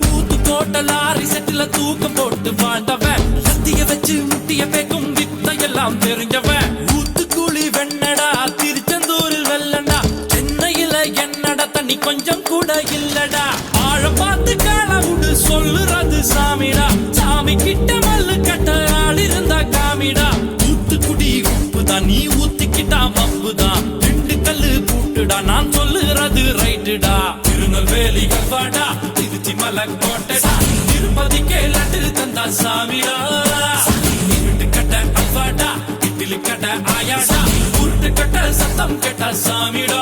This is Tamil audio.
ஊத்துக்கோட்ட லாரி செட்டில தூக்கம் போட்டு வாழ்ந்தவன் சத்திய வச்சு முட்டிய பேக்கும் வித்தையெல்லாம் தெரிஞ்சவன் ஊத்துக்குழி வெண்ணடா திருச்செந்தூரில் வெள்ளடா சென்னையில என்னடா தண்ணி கொஞ்சம் கூட இல்லடா ஆழம் பார்த்து காலவுடு சொல்லுறது சாமிடா சாமி கிட்ட மல்லு கட்ட ஆள் இருந்தா காமிடா ஊத்துக்குடி உப்புதான் நீ ஊத்திக்கிட்டா வப்புதான் ரெண்டு கல்லு பூட்டுடா நான் சொல்லுறது ரைட்டுடா திருநெல்வேலி கல்வாடா திருச்சி மலக்கோட்டடா திருப்பதிக்கே லட்டு தந்தா சாமிடா வீட்டு கட்ட அல்வாடா இட்லி கட்ட ஆயாடா உருட்டு கட்ட சத்தம் கெட்ட சாமிடா